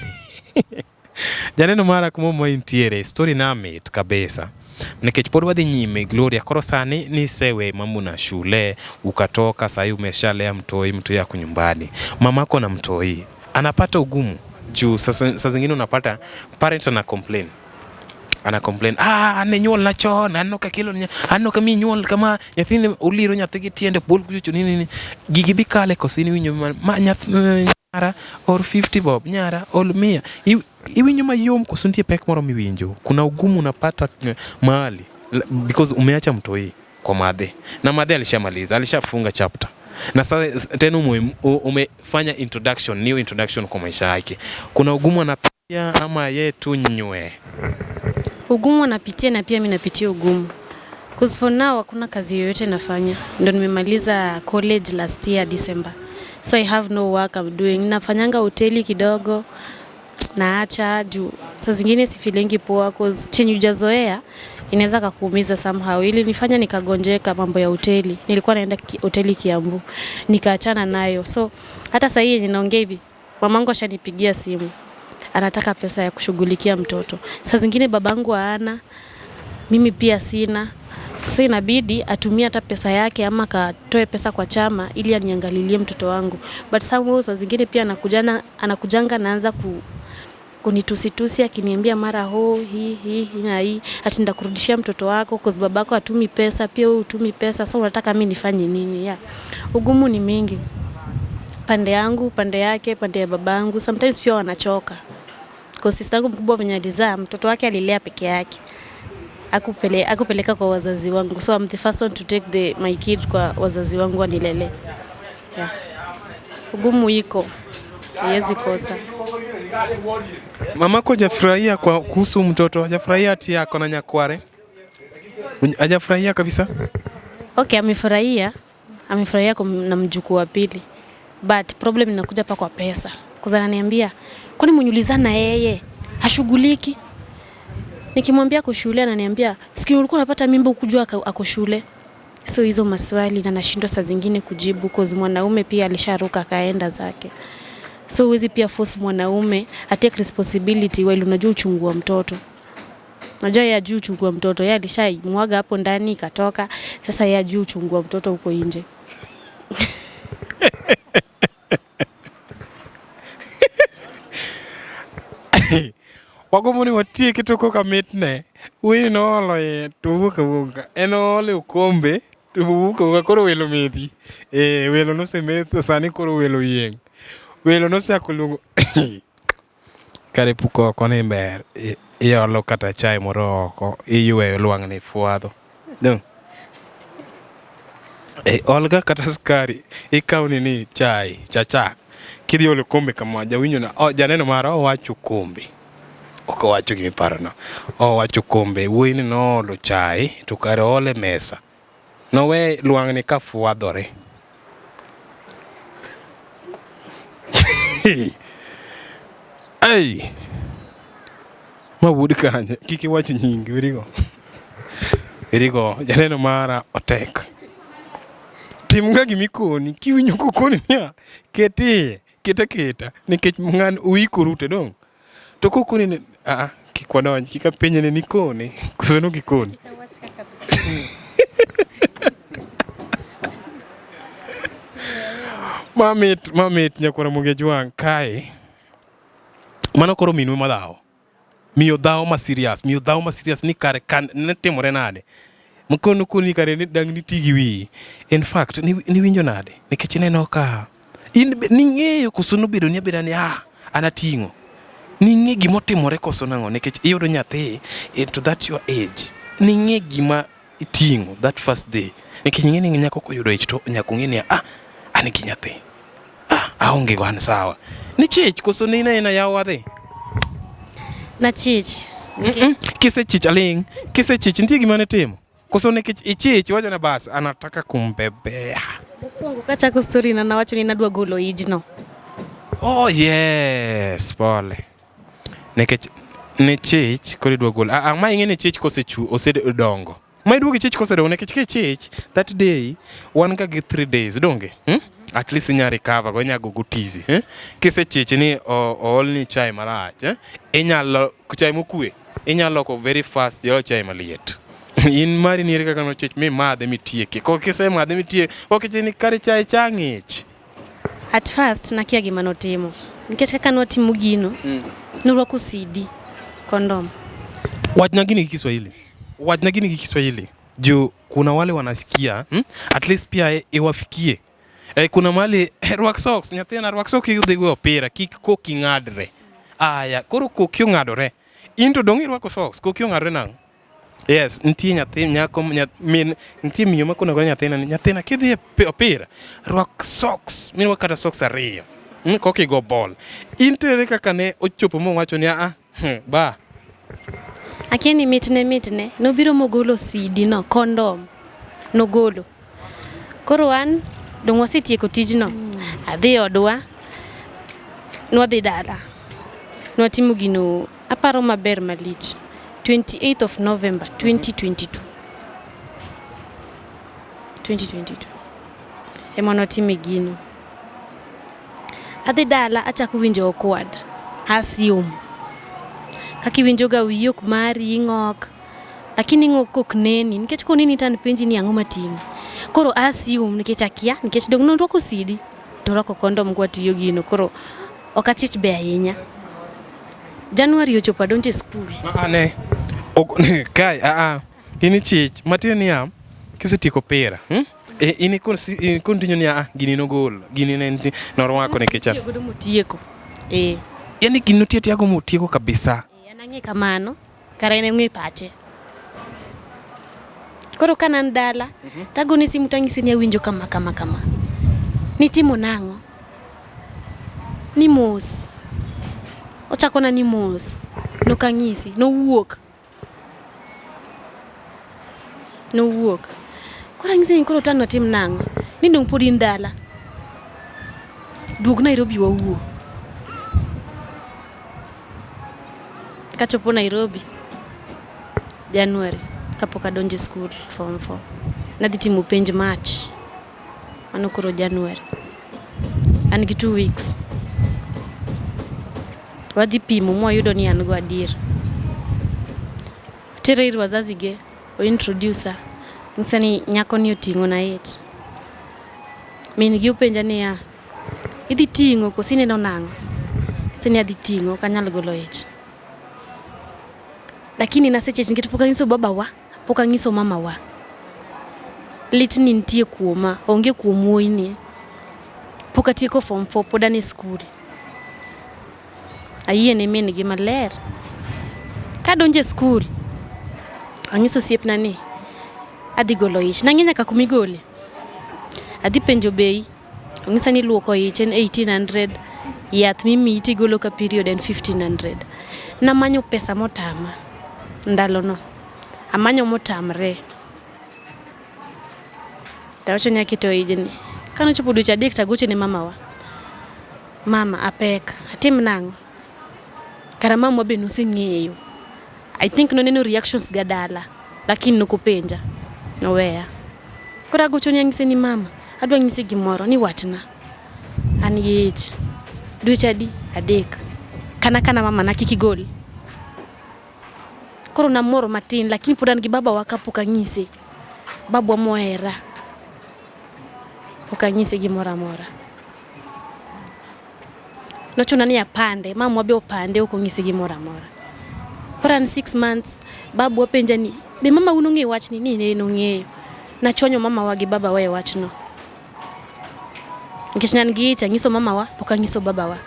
Janeno mara kuma mo intiere story na mit kabisa. Nikech pod wadhi nyime Gloria, koro sani ni sewe mamuna shule ukatoka sasa umeshalea mtoi yako nyumbani. Mamako na mtoi anapata ugumu juu sasa zingine unapata parent ana complain ane na chon anno ka kilo anno ka mi nyuol kama nyathine uliro nyathigi tiende bol kucho nini gigi bikale kosini winyo ma nyara or 50 bob nyara ol 100 iwinyo mayom kosuntie pek moro miwinjo kuna ugumu unapata mahali because umeacha mtoi kwa madhe na madhe alishamaliza alishafunga chapter na sasa tena umefanya new introduction kwa maisha yake. Kuna ugumu anapitia ama yeye tu nywe? Ugumu anapitia na pia mimi napitia ugumu. Because for now hakuna kazi yoyote nafanya. Ndio nimemaliza college last year December. So I have no work I'm doing. Nafanyanga hoteli kidogo. Naacha juu saa zingine sifilingi poa cause chenye hujazoea inaweza kukuumiza somehow. Ili nifanya nikagonjeka mambo ya hoteli. Nilikuwa naenda hoteli Kiambu. Nikaachana nayo. So hata sasa hivi ninaongea hivi. Mamangu ashanipigia simu. Anataka pesa ya kushughulikia mtoto. Saa zingine babangu haana. Mimi pia sina. So inabidi atumie hata pesa yake ama katoe pesa kwa chama ili aniangalilie mtoto wangu. But somehow saa zingine pia anakujanga naanza kunitusitusi akiniambia mara hii na hii ati ndakurudishia mtoto wako cause babako hatumi pesa pia wewe hutumi pesa. So unataka mimi nifanye nini? Yeah. Ugumu ni mingi. Pande yangu, pande yake, pande ya babangu. Sometimes pia wanachoka. Cause sister yangu mkubwa venye alizaa mtoto wake alilea peke yake. Akupeleka kwa wazazi wangu. So I'm the first one to take my kid kwa wazazi wangu wanilele. Yeah. Ugumu iko. Haiwezi kosa. Mamako hajafurahia kwa kuhusu mtoto? Hajafurahia ati yako na nyakware? Hajafurahia kabisa? Okay, amefurahia na mjukuu wa pili. But problem inakuja pa kwa pesa. Kwanza ananiambia, kwani mnyulizana yeye? Hashughuliki. Nikimwambia kwa shule ananiambia, "Sikio ulikuwa unapata mimba ukujua ako shule." So hizo maswali na nashindwa saa zingine kujibu cause mwanaume pia alisharuka kaenda zake. So huwezi pia force mwanaume atake responsibility while unajua uchungu wa mtoto. Unajua yeye ajui uchungu wa mtoto, yeye alishaimwaga hapo ndani ikatoka, sasa yeye ajui uchungu wa mtoto huko nje. Wagomoni watie kitoko kamitne. Wi no lo tuvuka. Enole ukombe tuvuka koro welo methi. Welo no se methi sani koro welo yeng. Welo no se akulungo. Kare puko kone ber. Iolo kata chai moroko. Iywe luangni fuadho. Dong. Olga kata skari. Ikaw nini chai. Chachak. Kidhi ole kombe kama jawinyo na. Janeno mara wacho kombe. Oko wacho gimi parono. Wacho kombe. Wuini no olo chai. Tukare ole mesa. No we luangni ka fuadhore. Ay. Mabudi kanya. Kiki wacho nyingi. Wirigo. Janeno mara otek. Timga gimikoni. Kiwinyo kukoni niya. Keta. Nikech ng'an uikuru te dong. To kukoni ni. Kikwadonj. Kika penye ni nikoni. Kusono kikoni. Mamit nyakwana Mugejuang kae. Mano koro minwe madhao. Miyo dhao ma serious ni kare kan ne timore nade. Mkono kuni kare ni dang ni tigi wi. In fact ni winjo nade. Nikech neno ka ning'eyo koso nobedo ni abeda ni anating'o. Ning'e gima otimore koso nang'o nikech iyudo nyathi to that your age. Ning'e gima iting'o that first day. Nikech ng'e ni nyako koyudo ich to nyako ng'e ni an gi nyathi. Aonge go an sawa. Ni chich koso ni na yawa dhi. Na chich. Kisechich aling, kisechich nitie gima ne timo. Koso nikech ichich wacho na bas anataka kumbebea. Mokwongo kachako story na nawacho ni nadwa golo ijno. Oh yes, pole. Nikech ne chich kori dwa golo. Ma ing'e ne chich osedongo. Ma iduogo chich kosedongo nikech ke chich that day wan ga gi 3 days donge. At least inya recover go nya go tizi. Kisechich ni ool ni chai marach. Inyalo chai mokue. Inyalo ko very fast yo chai maliet. In mari ni kaka no chich mi madhe mitieke. Ko kise madhe mitieke. Ok ni kare chai chang'ich. At first nakia gima notimo. Nikech kaka notimo gino. Nurwako CD kondom. Wachna gini Kiswahili. Wachna gini Kiswahili. Juu kuna wale wanasikia, at least pia iwafikie. Kuna mali rwak socks, nyathina rwak socks yudhe go opira, kik koki ng'adre. Aya, koro koki ng'adore. Into dongi rwako socks, koki ng'adre nang. Yes, nitie nyathi nyako min nitie miyo makona go nyathina kidhi opira, rwak socks, min wakata socks ariyo. Koki go ball. Intere kaka ne ochopo mo wacho ni ba. Akieni mitne. Nobiro mogolo CD no, kondom. Nogolo. Koro an dong wasetieko tijno. Adhi odwa. Nwadhi dala. Nwatimo gino aparo maber malich. 28th of November 2022. Emono time gino. Adhi dala achako winjo okwad. Assume. Kaki winjo ga wiyok mari ing'ok. Lakini ng'ok kok neni. Nikech konini tan penji ni ang'o matimi. Koro assume nikech akia. Nikech dong nondwako CD. Norwako kondom kwa tiyo gino. Koro okachich be ahinya. January ochopo adonje school. Ne. Kai ini chich matin ya kisetieko pera. Ini kontinyo ni gini nogol. Gini ne norwako nikech yogodo motieko. Yani gini notieko motieko kabisa. Anang'e kamano. Kara ene ng'e pache. Koro kanan dala, tagoni simu tang'isi ni awinjo kama. Nitimo nang'o? Ni mos. Ochakona ni mos. Nokang'isi. Nowuok. Koro ang'isi ni koro tan natim nang'o? Ni dong pod in dala. Duog Nairobi wawuo. Kachopo Nairobi. January. Kapok adonje school form 4. Nadhi timo penj March. Mano koro January. An gi 2 weeks. Wadhi pimo mwayudo ni an go adier. Tere ir wazazi ge. O introducer. Nisani nyako ni oting'o na it. Min gi upenja ni ya. Idhi ting'o kosi neno nang'o. Sini adhi ting'o kanyal golo it. Lakini naseche chingeto poka ngiso baba wa. Poka ngiso mama wa. Litni nitie kuoma. Onge kuomoi ni. Poka tieko form 4 poda ni school. Ayie ne min gi maler. Kadonje school. Angiso siepna ni. Adhi golo ich. Nang'e nyaka kumigole. Adhi penjo bei. Ong'isa ni luoko ich en 1800. Yath mimi iti golo ka period en 1500. Namanyo pesa motama. Ndalo no. Amanyo motamre. Tawacho ni akito ijeni. Kano chopo dweche adek tagoche ne mama wa. Mama apek. Atim nang'o. Kara mama be noseng'eyo. I think noneno reactions ga dala. Lakini nokupenja. Noweya. Kora agocho ni ang'ise ni mama. Adwa ng'isi gimoro ni wachna. An gi ich. Dweche adi? Adek. Kana mama na kikigol. Koro namoro matin lakini pod an gi baba wa kapok ang'ise. Babwa mohera. Pok ang'ise gimoro amora. Nochuna ni apande, mama be opande ok ong'ise gimoro amora. Koro an 6 months babwa penja ni be mama uno ng'e wach ni ne nong'eyo. Nachonyo mama wa gi baba wa e wachno. Nikech nan gi ich ang'iso mama wa pok ang'iso baba wa.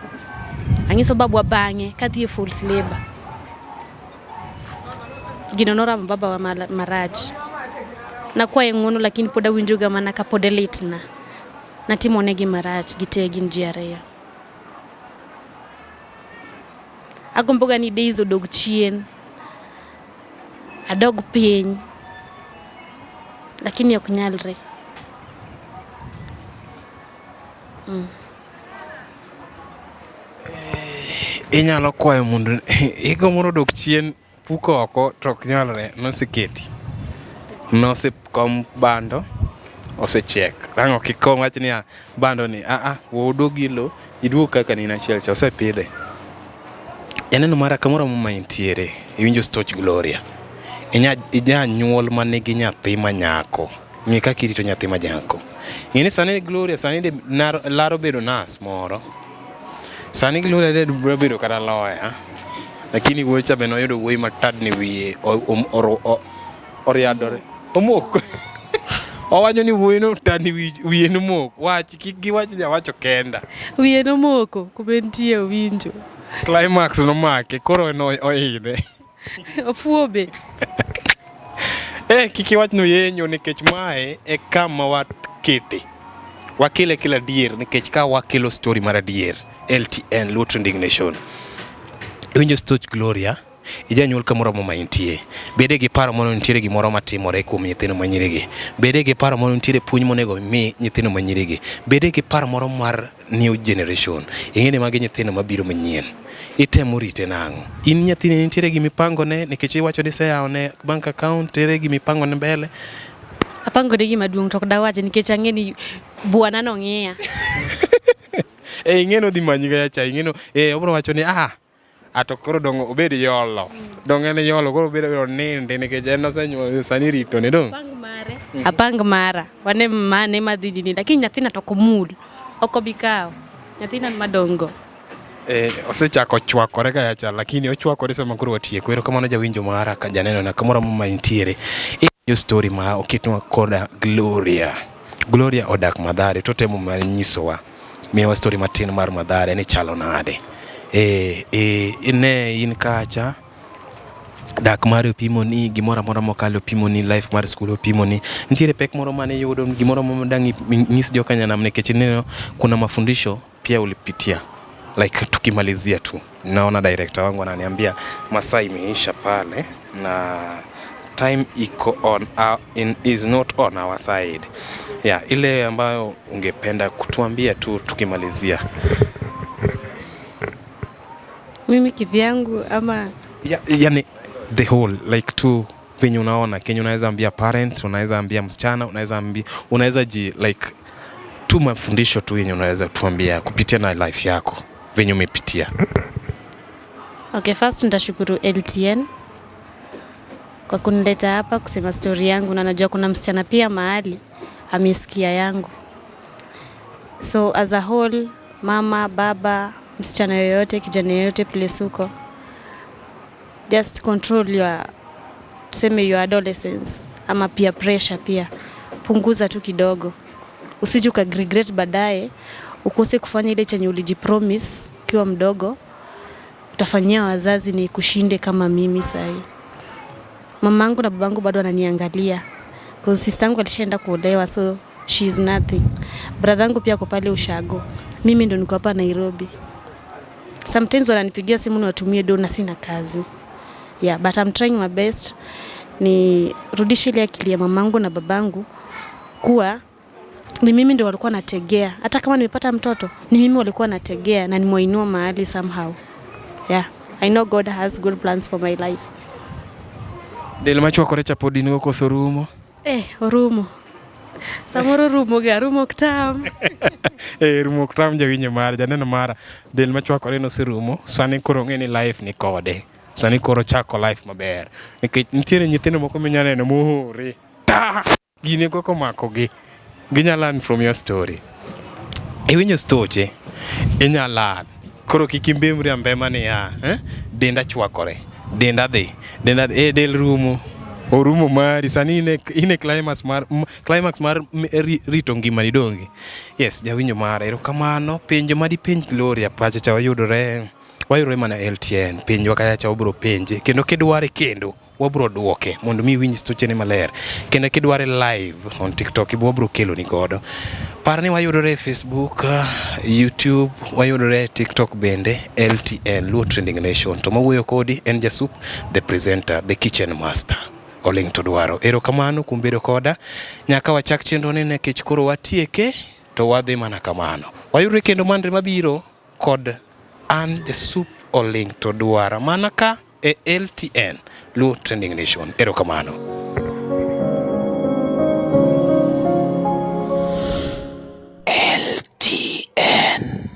Ang'iso babwa bang'e kadhi e full labor. Gino noramo baba wa maraj. Nakwaye ng'uono lakini pod awinjo ga mana ka pod litna. Natimo negi maraj gite gin ji ariyo. Agomboga ni days odog chien. adog piny, lakini ok nyalre. Inyalo kwayo mondo higa moro dok chien puko oko to ok nyalre, noseketi, nosekom bando, osechiek. Ang' ok ikom wach niya bando ni wodog ilo iduog kaka ni achiel cha osepidhe. Yaneno mara kamoro ma intiere iwinjo stoch Gloria, ija nyuol manigi nyathi manyako, ng'e kaka irito nyathi manyako. Ng'eni sani Gloria sani de laro bedo nas moro, sani Gloria de biro bedo kata lawyer, lakini wuocha be noyudo wuoyi matadni wiye oriadore omoko. Owacho ni wuoyi no tadni wiye nomoko, wach kik giwach ni awacho kenda, Wiye nomoko kuma nitie owinjo. climax nomake koro oidhe. Ofuo be. Kik iwach no yenyo nikech mae e kama wakete. Wakile kila dier nikech ka wakilo story mar adier. LTN, Luo Trending Nation. Iwinjo stoch Gloria, ija nyuol kamoro ma intie. Bede gi paro mono nitiere gimoro matimore kuom nyithindo manyirigi. Bede gi paro mono nitiere puonj monego mi nyithindo manyirigi. Bede gi paro moro mar new generation. Ing'eni magi nyithindo mabiro manyien. Itemo rite nang'o? In nyathini nitiere gi mipango ne nikech iwacho ni seyawo ne bank account, tere gi mipango ne mbele. Apango de gima duong' to ok dawache nikech ang'eni bwana no ng'iya. Ing'eno dhi manyi ga cha, ing'eno obro wacho ni to koro dong obed yolo. Dong en yolo koro obed ninde nikech en osenyuol sani rito ne dong. Apang mara wane mane madhini lakini nyathina to komul. Ok obikawo. Nyathina madongo. Osechako chwakore ga cha, lakini ochwakore sama koro watieko. Erokamano jawinjo mara ka janeno na kamoro ma intiere. Iyo story ma oketwa koda Gloria. Gloria odak Madhare, to temo manyisowa miwa story matin mar Madhare ni chalo nade. Ne in kacha dak mar opimo ni gimoro amora mokalo opimo ni life mar school opimo ni nitiere pek moro mane yudo gimoro dangi nyis joka nyanam nikech neno kuna mafundisho pia ulipitia like tukimalizia tu. Naona director wangu ananiambia masaa imeisha pale na time iko on is not on our side. Ile ambayo ungependa kutuambia tu tukimalizia. Mimi kivyangu ama yani the whole like tu venye unaona Kenya, unaweza ambia parent, unaweza ambia msichana, unaweza like tu mafundisho tu yenye unaweza tuambia kupitia na life yako venye umepitia. Okay, first nitashukuru LTN kwa kunileta hapa kusema story yangu, na najua kuna msichana pia mahali amesikia yangu. So as a whole, mama, baba, msichana yoyote, kijana yoyote place uko, just control your adolescence ama peer pressure pia. Punguza tu kidogo. Usije ukaregret baadaye ukose kufanya ile chenye ulijipromise ukiwa mdogo. Utafanyia wazazi ni kushinde kama mimi sasa. Mamangu na babangu bado wananiangalia. Because sistangu alishaenda kuolewa, so she is nothing. Brothangu pia ako pale ushago. Mimi ndo niko hapa Nairobi. Sometimes wananipigia simu na watumie do na sina kazi. But I'm trying my best. Ni rudishe ile akili ya mamangu na babangu kuwa ni mimi ndo walikuwa nategea. Hata kama nimepata mtoto, ni mimi walikuwa nategea na nimuinua mahali somehow. I know God has good plans for my life. Del machwa korecha podi ni koso rumo. Orumo. Samoro rumo ga rumo ktam. Rumo ktam jawinyo mara janeno mara. Del machwa kore no sirumo, sani koro ng'eni life ni kode. Sani koro chako life maber. Nikech nitiere nyithindo moko minyaneno mohore. Gine koko makogi. Ginya learn from your story. Iwinjo stoche, inya learn. Koro kikimbemri ambema ni denda chwakore. Denda dhi. Del rumo. Orumo mari sani ine climax mar rito ngimani dongi. Yes, jawinjo mara. Erokamano penjo madi penj Gloria pacha cha wayudore mana LTN. Penjo wakayacha wabro penje. Kendo kidware kendo wabro duoke mondo mi winj stoche ne maler. Kendo kidware live on TikTok wabro kelo ni godo. Parni wayudore Facebook, YouTube, wayudore TikTok bende LTN, Luo Trending Nation. To mawuoyo kodi en Jasup, the presenter, the kitchen master. oling' to dwaro. Erokamano kuom bedo koda nyaka wachak chenro ni nikech koro watieke to wadhi mana kamano. Wayudre kendo mandre mabiro kod an jasup oling' to dwara mana ka e LTN Luo Trending Nation. Erokamano. LTN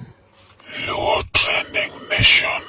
Luo Trending Nation.